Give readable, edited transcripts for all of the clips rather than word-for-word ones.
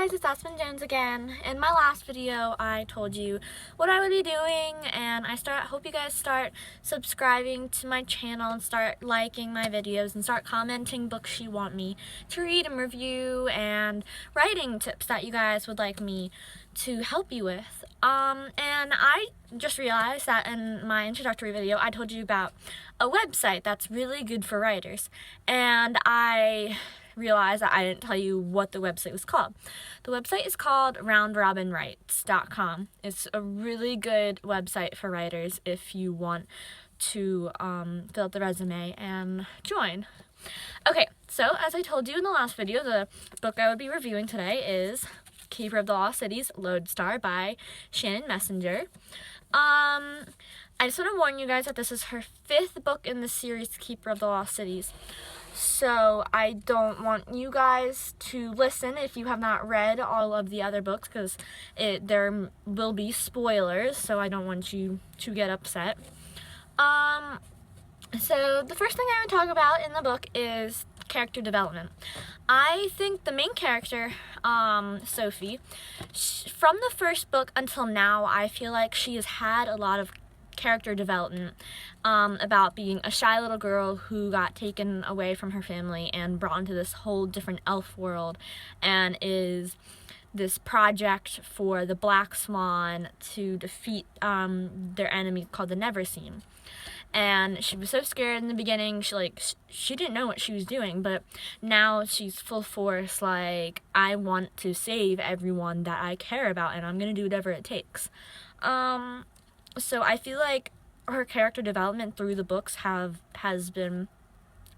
guys, it's Aspen Jones again. In my last video, I told you what I would be doing, and I hope you guys start subscribing to my channel and start liking my videos and start commenting books you want me to read and review and writing tips that you guys would like me to help you with. And I just realized that in my introductory video, I told you about a website that's really good for writers, and I realized that I didn't tell you what the website was called. The website is called roundrobinwrites.com. It's a really good website for writers if you want to fill out the resume and join. Okay, so as I told you in the last video, the book I would be reviewing today is Keeper of the Lost Cities, Lodestar by Shannon Messenger. I just want to warn you guys that this is her 5th book in the series Keeper of the Lost Cities. So I don't want you guys to listen if you have not read all of the other books, because there will be spoilers, so I don't want you to get upset. So the first thing I would talk about in the book is character development. I think the main character, Sophie, from the first book until now, I feel like she has had a lot of character development about being a shy little girl who got taken away from her family and brought into this whole different elf world, and is this project for the Black Swan to defeat their enemy called the Neverseen. And she was so scared in the beginning, she didn't know what she was doing, but now she's full force, like, I want to save everyone that I care about, and I'm gonna do whatever it takes. So I feel like her character development through the books has been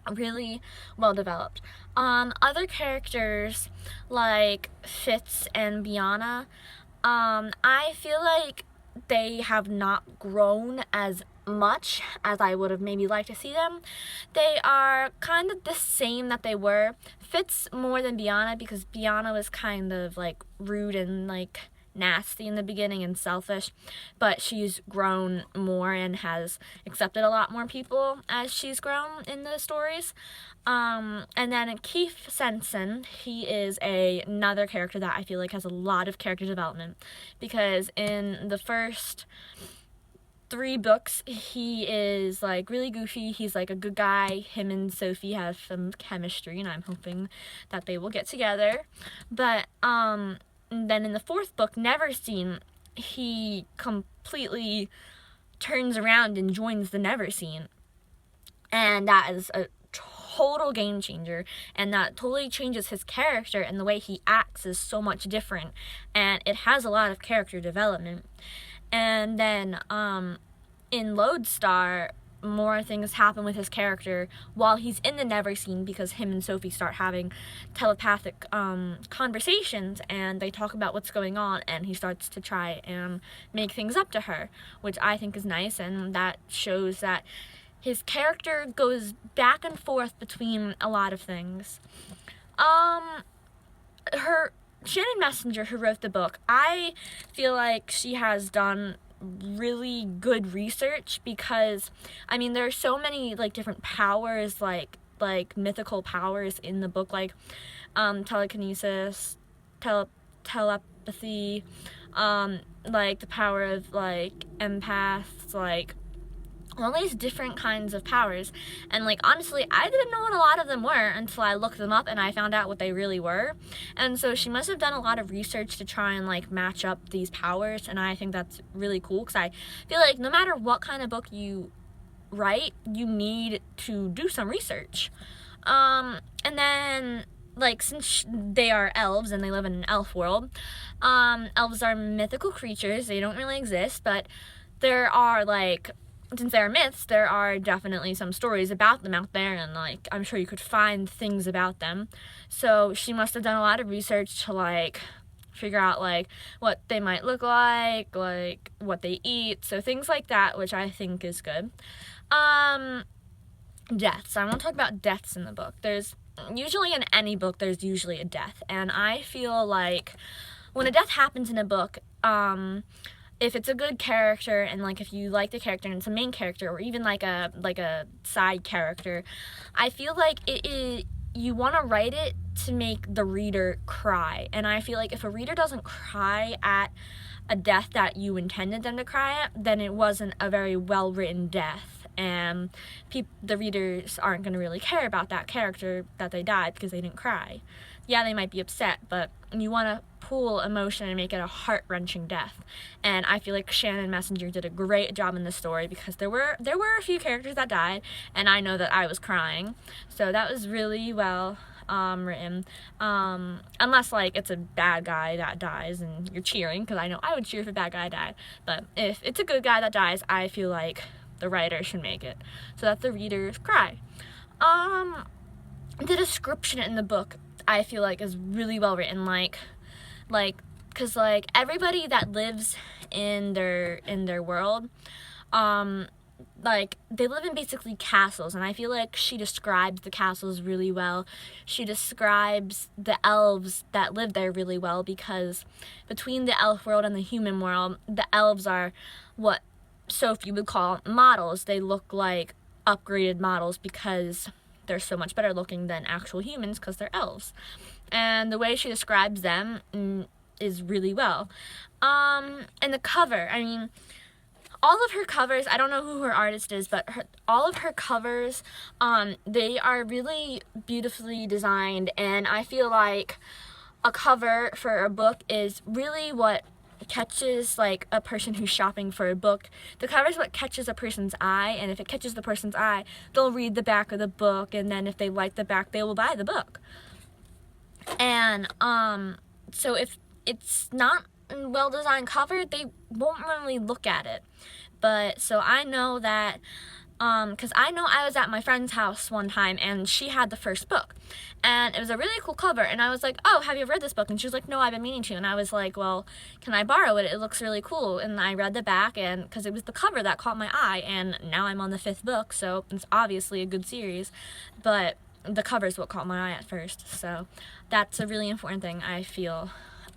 really well developed. Other characters like Fitz and Biana, I feel like they have not grown as much as I would have maybe liked to see them. They are kind of the same that they were. Fitz more than Biana, because Biana was kind of like rude and like nasty in the beginning and selfish, but she's grown more and has accepted a lot more people as she's grown in the stories. And then Keith Sensen, he is another character that I feel like has a lot of character development, because in the first 3 books, he is like really goofy. He's like a good guy. Him and Sophie have some chemistry, and I'm hoping that they will get together. But then in the 4th book, Neverseen, he completely turns around and joins the Neverseen, and that is a total game changer, and that totally changes his character, and the way he acts is so much different, and it has a lot of character development. And then in Lodestar, more things happen with his character while he's in the Neverseen, because him and Sophie start having telepathic conversations, and they talk about what's going on, and he starts to try and make things up to her, which I think is nice, and that shows that his character goes back and forth between a lot of things. Shannon Messenger, who wrote the book, I feel like she has done really good research, because I mean there are so many like different powers, like mythical powers in the book, like telekinesis, telepathy, like the power of like empaths, like all these different kinds of powers. And like honestly, I didn't know what a lot of them were until I looked them up and I found out what they really were. And so she must have done a lot of research to try and like match up these powers, and I think that's really cool, because I feel like no matter what kind of book you write, you need to do some research. And then like, since they are elves and they live in an elf world, elves are mythical creatures. They don't really exist, but there are like, since they're myths, there are definitely some stories about them out there, and like I'm sure you could find things about them. So she must have done a lot of research to like figure out like what they might look like what they eat, so things like that, which I think is good. Deaths. I want to talk about deaths in the book. There's usually, in any book, there's usually a death, and I feel like when a death happens in a book, if it's a good character, and like if you like the character and it's a main character, or even like a side character, I feel like you want to write it to make the reader cry. And I feel like if a reader doesn't cry at a death that you intended them to cry at, then it wasn't a very well-written death. And the readers aren't going to really care about that character that they died because they didn't cry. Yeah, they might be upset, but you want to pull emotion and make it a heart-wrenching death. And I feel like Shannon Messenger did a great job in this story because there were a few characters that died, and I know that I was crying. So that was really well written. Unless like it's a bad guy that dies and you're cheering, because I know I would cheer if a bad guy died. But if it's a good guy that dies, I feel like the writer should make it so that the readers cry. The description in the book, I feel like, is really well written. Because like everybody that lives in their world, like they live in basically castles, and I feel like she describes the castles really well. She describes the elves that live there really well, because between the elf world and the human world, the elves are what Sophie would call models. They look like upgraded models because they're so much better looking than actual humans because they're elves. And the way she describes them is really well. And the cover, I mean, all of her covers, I don't know who her artist is, but all of her covers, they are really beautifully designed, and I feel like a cover for a book is really what catches like a person who's shopping for a book. The cover is what catches a person's eye, and if it catches the person's eye, they'll read the back of the book, and then if they like the back, they will buy the book. And so if it's not a well-designed cover, they won't really look at it. But so I know that because I know I was at my friend's house one time, and she had the first book, and it was a really cool cover, and I was like, oh, have you ever read this book? And she was like, no, I've been meaning to. And I was like, well, can I borrow it? It looks really cool. And I read the back, and because it was the cover that caught my eye, and now I'm on the 5th book, so it's obviously a good series, but the cover is what caught my eye at first. So that's a really important thing, I feel,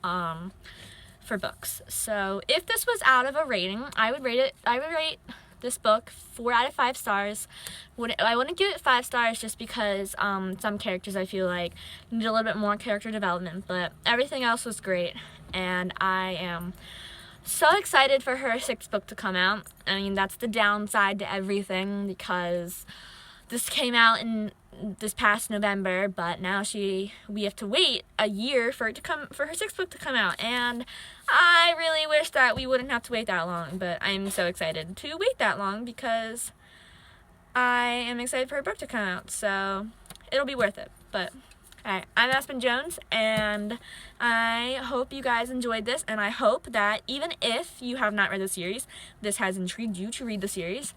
for books. So if this was out of a rating, I would rate this book 4 out of 5 stars. I wouldn't give it 5 stars just because some characters I feel like need a little bit more character development, but everything else was great, and I am so excited for her 6th book to come out. I mean, that's the downside to everything, because this came out in this past November, but now we have to wait a year for her 6th book to come out, and I really wish that we wouldn't have to wait that long, but I'm so excited to wait that long because I am excited for her book to come out, so it'll be worth it. But alright, I'm Aspen Jones, and I hope you guys enjoyed this, and I hope that even if you have not read the series, this has intrigued you to read the series.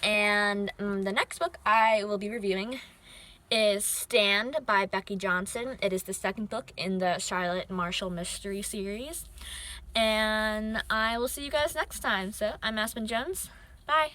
And the next book I will be reviewing is Stand by Becky Johnson. It is the 2nd book in the Charlotte Marshall Mystery series. And I will see you guys next time. So I'm Aspen Jones. Bye.